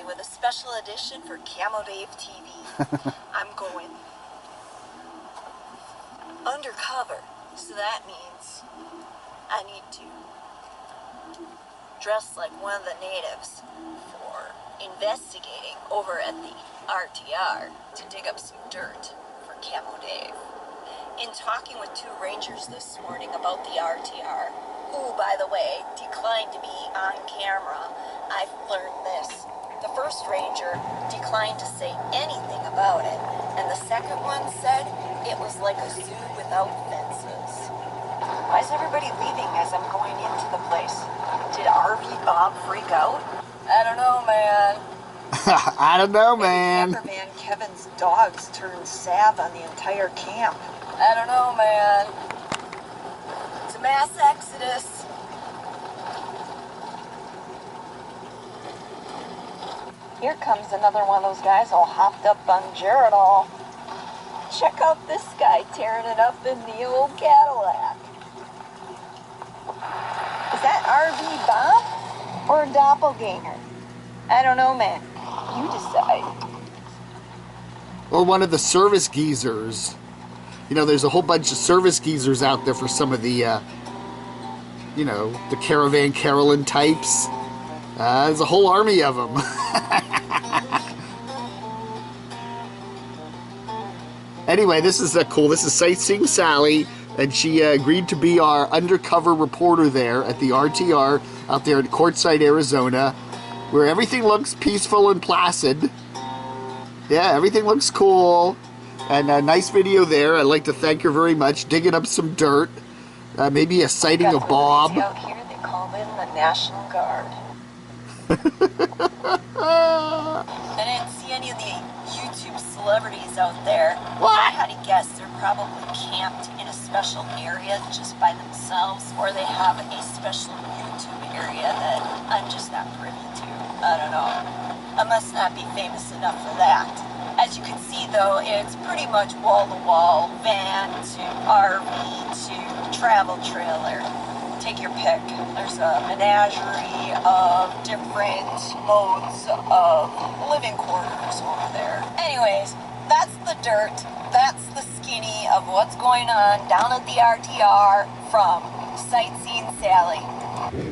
Sally with a special edition for Camo Dave TV. I'm going undercover, so that means I need to dress like one of the natives for investigating over at the RTR to dig up some dirt for Camo Dave. In talking with two rangers this morning about the RTR, who, by the way, declined to be on camera, I've learned this. The first ranger declined to say anything about it, and the second one said it was like a zoo without fences. Why is everybody leaving as I'm going into the place? Did RV Bob freak out? I don't know, man. I don't know, man. Camperman Kevin's dogs turned salve on the entire camp. I don't know, man. It's a mass exodus. Here comes another one of those guys all hopped up on Geritol. Check out this guy tearing it up in the old Cadillac. Is that RV Bob or a doppelganger? I don't know, man. You decide. Or one of the service geezers. You know, there's a whole bunch of service geezers out there for some of the, you know, the Caravan Carolyn types. There's a whole army of them. Anyway, this is cool. This is Sightseeing Sally, and she agreed to be our undercover reporter there at the RTR out there in Quartzsite, Arizona, where everything looks peaceful and placid. Yeah, everything looks cool. And a nice video there. I'd like to thank her very much. Digging up some dirt. Maybe a sighting of Bob. Out here, they call them the National Guard. I didn't see any of the YouTube celebrities out there. What? I had to guess they're probably camped in a special area just by themselves, or they have a special YouTube area that I'm just not privy to. I don't know. I must not be famous enough for that. As you can see, though, it's pretty much wall-to-wall, van to RV to travel trailer. Take your pick. There's a menagerie of different modes of living quarters over there. Anyways, that's the dirt. That's the skinny of what's going on down at the RTR from Sightseeing Sally.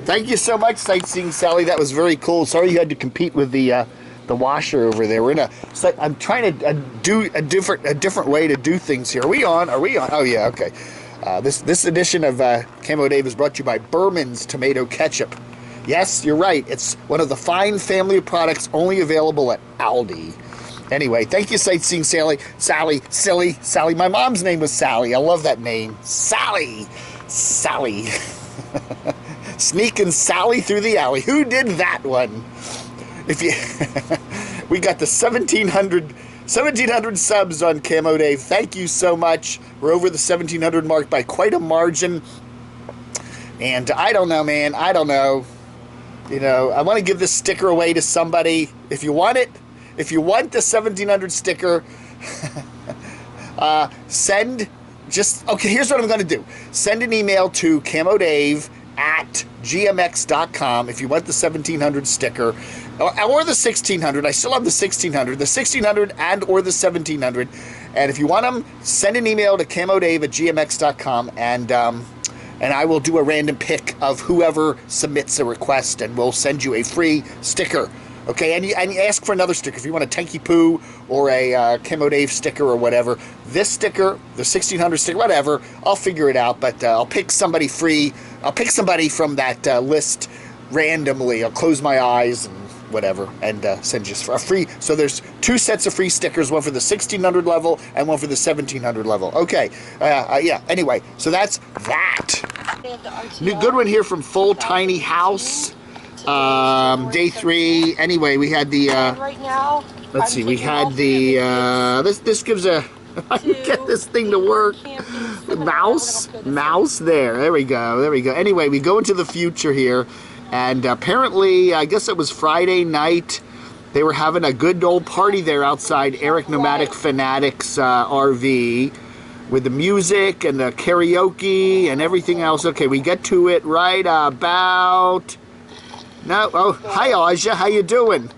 Thank you so much, Sightseeing Sally. That was very cool. Sorry you had to compete with the washer over there. We're in a. I'm trying to do a different way to do things here. Are we on? Are we on? Oh yeah. Okay. This edition of Camo Dave is brought to you by Berman's Tomato Ketchup. Yes, you're right. It's one of the fine family of products only available at Aldi. Anyway, thank you, Sightseeing Sally. Sally. My mom's name was Sally. I love that name. Sally. Sneaking Sally through the alley. Who did that one? If you, we got the 1,700 subs on Camo Dave. Thank you so much. We're over the 1,700 mark by quite a margin. And I don't know, man. I don't know. You know, I want to give this sticker away to somebody. If you want it, if you want the 1,700 sticker, okay, here's what I'm going to do. Send an email to camodave@gmx.com if you want the 1,700 sticker. Or the 1,600. I still have the 1,600. The 1,600 and or the 1,700. And if you want them, send an email to camodave@gmx.com, and I will do a random pick of whoever submits a request, and we'll send you a free sticker. Okay, and you ask for another sticker if you want a Tanky Poo or a Camo Dave sticker or whatever. This sticker, the 1,600 sticker, whatever, I'll figure it out. But I'll pick somebody free. I'll pick somebody from that list randomly. I'll close my eyes and whatever, and send you a free. So there's 2 sets of free stickers, one for the 1,600 level and one for the 1,700 level. Okay, yeah. Anyway, so that's that. Good one here from Full Tiny House. Day 3. Anyway, we had the. Right now, let's see. We had the. This gives a. Get this thing to work. Mouse. There we go. Anyway, we go into the future here. And apparently, I guess it was Friday night, they were having a good old party there outside Eric Nomadic Fanatics RV with the music and the karaoke and everything else. Okay, we get to it right about... No, oh, hi Aja, how you doing?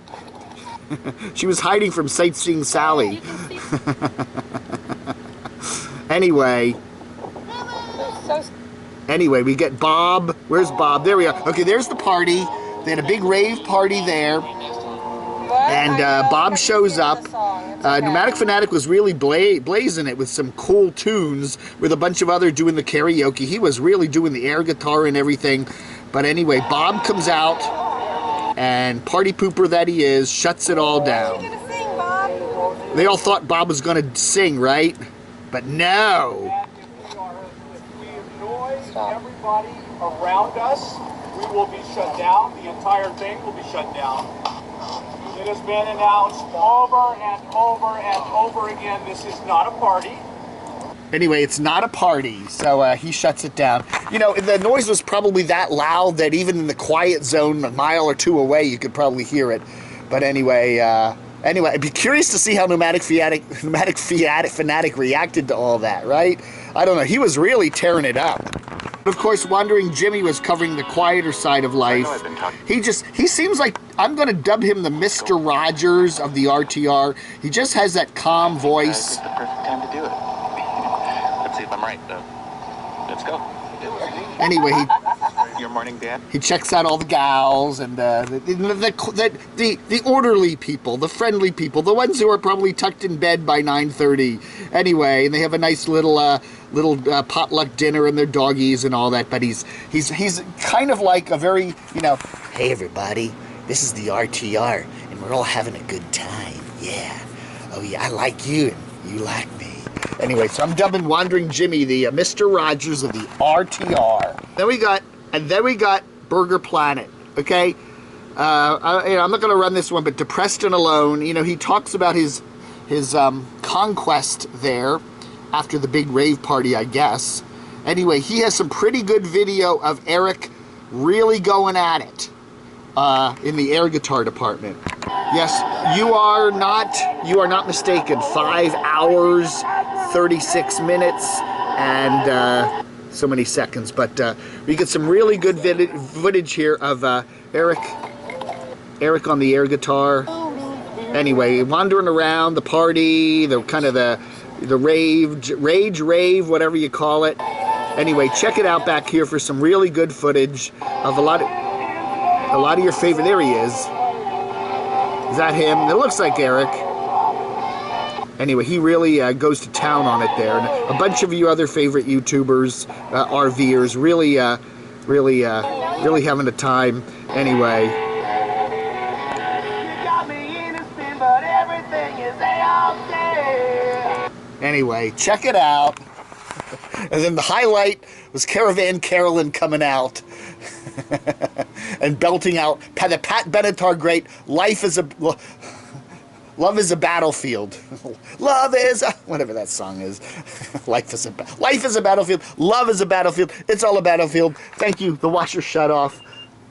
She was hiding from Sightseeing Sally. You can see. Anyway. So Anyway, we get Bob. Where's Bob? There we are. Okay, there's the party. They had a big rave party there. And Bob shows up. Pneumatic Fanatic was really blazing it with some cool tunes with a bunch of other doing the karaoke. He was really doing the air guitar and everything. But anyway, Bob comes out and party pooper that he is, shuts it all down. They all thought Bob was going to sing, right? But no. If we annoy everybody around us, we will be shut down. The entire thing will be shut down. It has been announced over and over and over again, this is not a party. Anyway, it's not a party, so he shuts it down. You know, the noise was probably that loud that even in the quiet zone a mile or two away, you could probably hear it. But anyway, I'd be curious to see how Pneumatic Fanatic reacted to all that, right? I don't know. He was really tearing it up. Of course, Wandering Jimmy was covering the quieter side of life. He seems like, I'm going to dub him the Mr. Rogers of the RTR. He just has that calm voice. It's the perfect time to do it. Let's see if I'm right, though. Let's go. Anyway, Your morning, Dad? he checks out all the gals and the orderly people, the friendly people, the ones who are probably tucked in bed by 9:30. Anyway, and they have a nice little potluck dinner and their doggies and all that. But he's kind of like a very, you know, hey everybody, this is the RTR and we're all having a good time. Yeah. Oh yeah, I like you and you like me. Anyway, so I'm dubbing Wandering Jimmy the Mr. Rogers of the RTR. Then we got Burger Planet. Okay, I'm not going to run this one, but Depressed and Alone. You know, he talks about his conquest there after the big rave party, I guess. Anyway, he has some pretty good video of Eric really going at it in the air guitar department. Yes, you are not mistaken. 5 hours, 36 minutes, and so many seconds. But we get some really good footage here of Eric on the air guitar. Anyway, wandering around the party, the kind of the rave, whatever you call it. Anyway, check it out back here for some really good footage of a lot of your favorite. There he is. Is that him? It looks like Eric. Anyway, he really goes to town on it there. And a bunch of you other favorite YouTubers, RVers, really having a time. Anyway. Anyway, check it out. And then the highlight was Caravan Carolyn coming out and belting out the Pat Benatar great Love is a Battlefield. Love is a, whatever that song is. Life is a battlefield. Love is a battlefield. It's all a battlefield. Thank you. The washer shut off.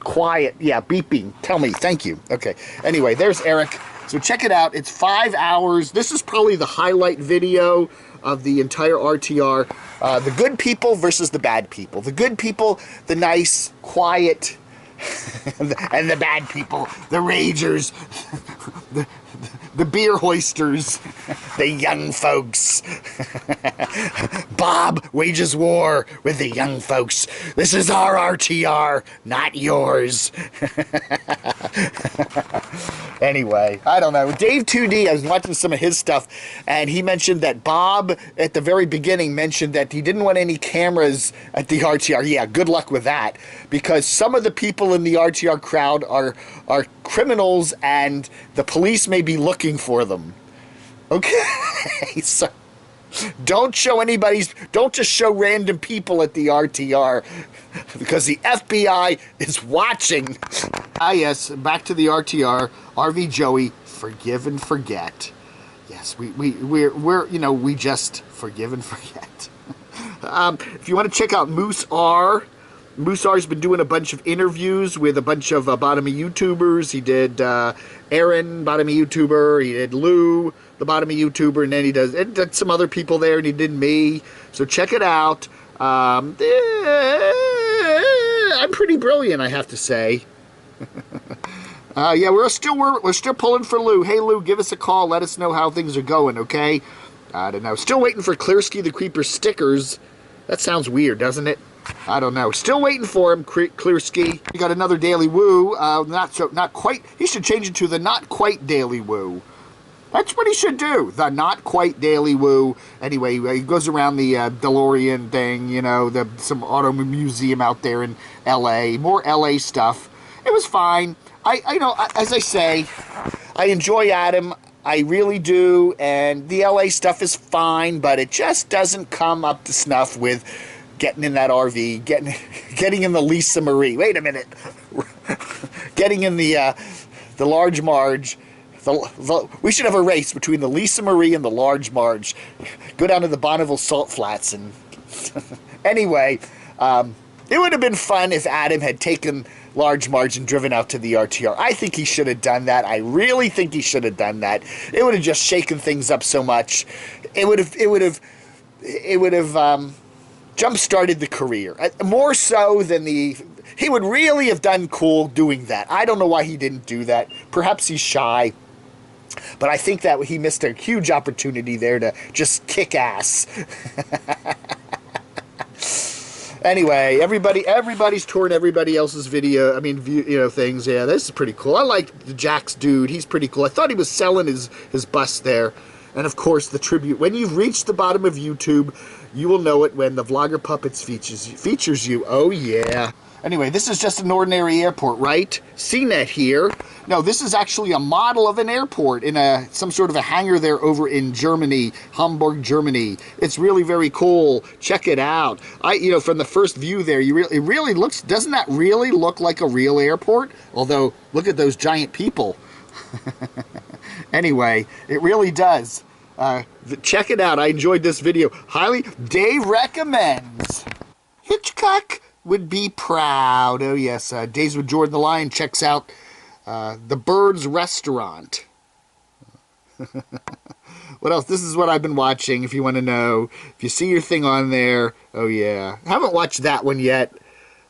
Quiet. Yeah, beeping. Tell me. Thank you. Okay. Anyway, there's Eric. So check it out. It's 5 hours. This is probably the highlight video of the entire RTR. The good people versus the bad people. The good people, the nice, quiet, and the bad people, the ragers, the beer hoisters, the young folks. Bob wages war with the young folks. This is our RTR, not yours. Anyway, I don't know. Dave 2D, I was watching some of his stuff, and he mentioned that Bob, at the very beginning, mentioned that he didn't want any cameras at the RTR. Yeah, good luck with that, because some of the people in the RTR crowd are criminals, and the police may be looking for them. Okay? So don't just show random people at the RTR, because the FBI is watching. Ah yes, back to the RTR. RV Joey, forgive and forget. Yes, we just forgive and forget. If you want to check out Moose R has been doing a bunch of interviews with a bunch of bottomy YouTubers. He did Aaron, bottomy YouTuber. He did Lou, the bottomy YouTuber, and then he did some other people there, and he did me. So check it out. I'm pretty brilliant, I have to say. Yeah, we're still pulling for Lou. Hey, Lou, give us a call. Let us know how things are going, okay? I don't know. Still waiting for Clearsky the Creeper stickers. That sounds weird, doesn't it? I don't know. Still waiting for him, Clearsky. We got another Daily Woo. Not quite. He should change it to the Not Quite Daily Woo. That's what he should do. The Not Quite Daily Woo. Anyway, he goes around the DeLorean thing, you know, some auto museum out there in L.A. More L.A. stuff. It was fine. As I say, I enjoy Adam. I really do. And the L.A. stuff is fine, but it just doesn't come up to snuff with getting in that RV, getting in the Lisa Marie. Wait a minute. Getting in the Large Marge. We should have a race between the Lisa Marie and the Large Marge. Go down to the Bonneville Salt Flats and... Anyway, it would have been fun if Adam had taken Large Marge and driven out to the RTR. I think he should have done that. I really think he should have done that. It would have just shaken things up so much. It would have jump-started the career. More so than he would really have done cool doing that. I don't know why he didn't do that. Perhaps he's shy. But I think that he missed a huge opportunity there to just kick ass. Anyway, everybody's touring everybody else's video. I mean, things. Yeah, this is pretty cool. I like the Jax dude. He's pretty cool. I thought he was selling his bus there. And of course, the tribute. When you've reached the bottom of YouTube, you will know it when the Vlogger Puppets features you. Oh yeah. Anyway, this is just an ordinary airport, right? CNET here. No, this is actually a model of an airport in some sort of a hangar there over in Germany, Hamburg, Germany. It's really very cool. Check it out. From the first view there, it really looks. Doesn't that really look like a real airport? Although, look at those giant people. Anyway, it really does. Check it out. I enjoyed this video. Highly. Dave recommends. Hitchcock would be proud. Oh, yes. Days with Jordan the Lion checks out the Bird's Restaurant. What else? This is what I've been watching, if you want to know. If you see your thing on there, oh, yeah. I haven't watched that one yet.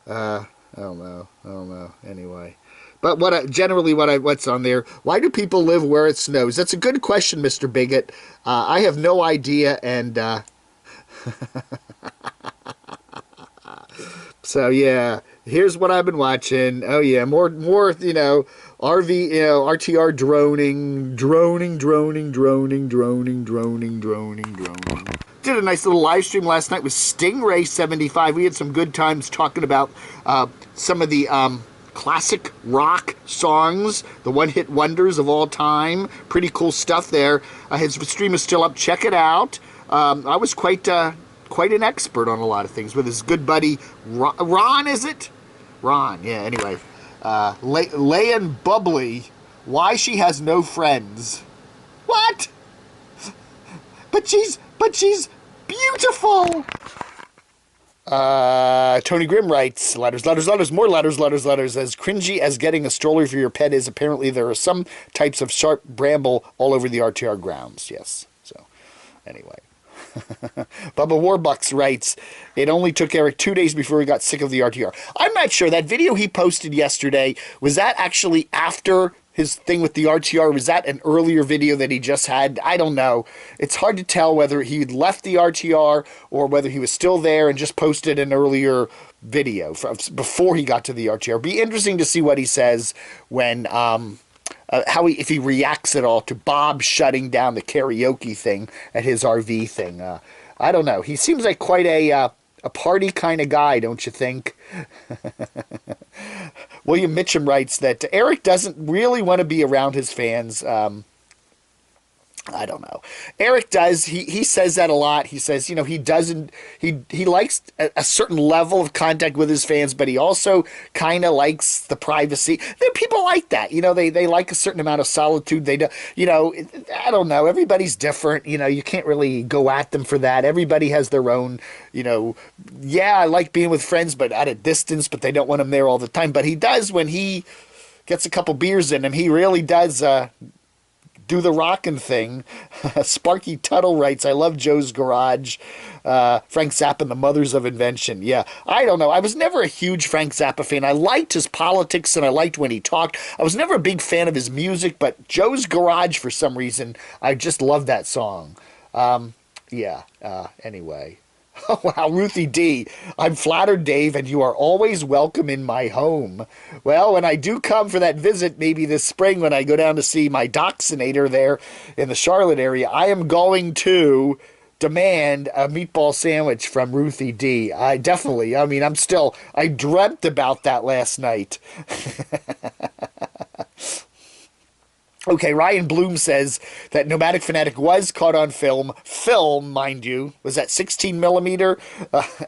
I don't know. Anyway. But what's on there? Why do people live where it snows? That's a good question, Mr. Bigot. I have no idea, and... So, yeah, here's what I've been watching. Oh, yeah, more RV, RTR droning. Did a nice little live stream last night with Stingray75. We had some good times talking about some of the classic rock songs, the one-hit wonders of all time. Pretty cool stuff there. His stream is still up. Check it out. I was quite an expert on a lot of things with his good buddy Ron, is it? Ron, yeah, anyway. Layan Bubbly, why she has no friends. What? But she's beautiful. Tony Grimm writes, letters, more letters. As cringy as getting a stroller for your pet is, apparently there are some types of sharp bramble all over the RTR grounds. Yes, so, anyway. Bubba Warbucks writes, it only took Eric 2 days before he got sick of the RTR. I'm not sure. That video he posted yesterday, was that actually after his thing with the RTR? Was that an earlier video that he just had? I don't know. It's hard to tell whether he'd left the RTR or whether he was still there and just posted an earlier video before he got to the RTR. Be interesting to see what he says when... if he reacts at all to Bob shutting down the karaoke thing at his RV thing. I don't know. He seems like quite a party kind of guy, don't you think? William Mitchum writes that Eric doesn't really want to be around his fans. I don't know. Eric does. He says that a lot. He says, he doesn't. He likes a certain level of contact with his fans, but he also kind of likes the privacy. People like that. They like a certain amount of solitude. They do. I don't know. Everybody's different. You can't really go at them for that. Everybody has their own. Yeah, I like being with friends, but at a distance. But they don't want him there all the time. But he does when he gets a couple beers in him. He really does. do the rockin' thing. Sparky Tuttle writes, I love Joe's Garage. Frank Zappa and the Mothers of Invention. Yeah, I don't know. I was never a huge Frank Zappa fan. I liked his politics and I liked when he talked. I was never a big fan of his music, but Joe's Garage, for some reason, I just love that song. Anyway. Oh, wow, Ruthie D. I'm flattered, Dave, and you are always welcome in my home. Well, when I do come for that visit, maybe this spring when I go down to see my dachshundator there in the Charlotte area, I am going to demand a meatball sandwich from Ruthie D. I dreamt about that last night. Okay, Ryan Bloom says that Nomadic Fanatic was caught on film, mind you, was at 16 millimeter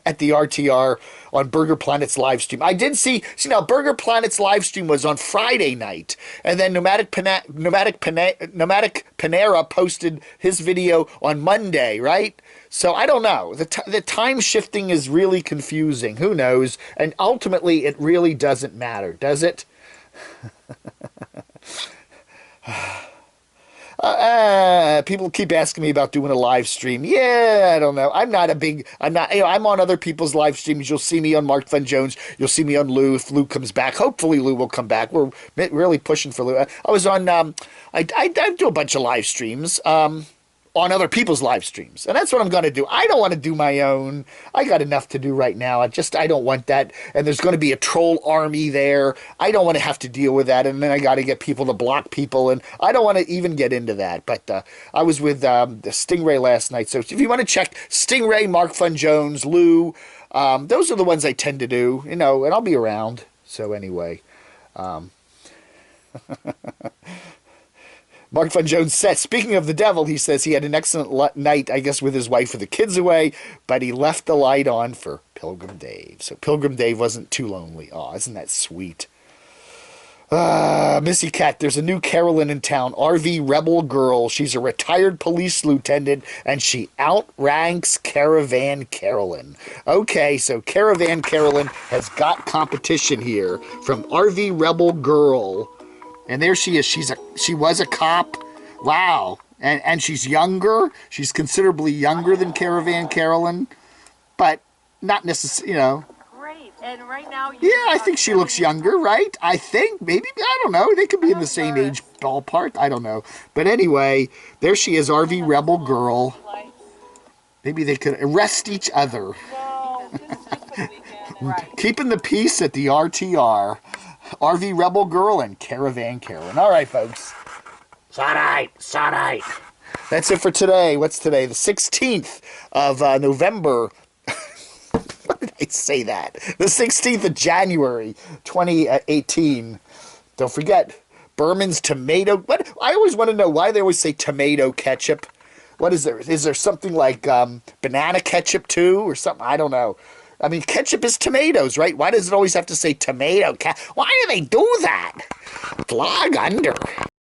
at the RTR on Burger Planet's live stream. I did see now Burger Planet's live stream was on Friday night, and then Nomadic Panera posted his video on Monday, right? So I don't know. The time shifting is really confusing. Who knows? And ultimately, it really doesn't matter, does it? People keep asking me about doing a live stream. Yeah, I don't know. I'm on other people's live streams. You'll see me on Mark Fun Jones. You'll see me on Lou if Lou comes back. Hopefully Lou will come back. We're really pushing for Lou. I was on, I do a bunch of live streams, on other people's live streams. And that's what I'm going to do. I don't want to do my own. I got enough to do right now. I don't want that. And there's going to be a troll army there. I don't want to have to deal with that. And then I got to get people to block people. And I don't want to even get into that. But I was with the Stingray last night. So if you want to check Stingray, Mark Fun Jones, Lou, those are the ones I tend to do, and I'll be around. So anyway, Mark Fun Jones says, speaking of the devil, he says he had an excellent night, I guess, with his wife with the kids away, but he left the light on for Pilgrim Dave. So Pilgrim Dave wasn't too lonely. Oh, isn't that sweet? Missy Cat, there's a new Carolyn in town, RV Rebel Girl. She's a retired police lieutenant, and she outranks Caravan Carolyn. Okay, so Caravan Carolyn has got competition here from RV Rebel Girl. And there she is. She was a cop. Wow. And she's younger. She's considerably younger than Caravan Carolyn. But not necessarily, Great. And right now... Yeah, I think she looks younger, right? I think. Maybe. I don't know. They could be in the same age ballpark. I don't know. But anyway, there she is, RV Rebel Girl. Maybe they could arrest each other. No, just for the weekend. Right. Keeping the peace at the RTR. RV Rebel Girl and Caravan Carolyn. All right, folks. Side. That's it for today. What's today? The 16th of November. Why did I say that? The 16th of January, 2018. Don't forget, Berman's tomato. What? I always want to know why they always say tomato ketchup. What is there? Is there something like banana ketchup too, or something? I don't know. I mean, ketchup is tomatoes, right? Why does it always have to say tomato? Why do they do that? Blog under.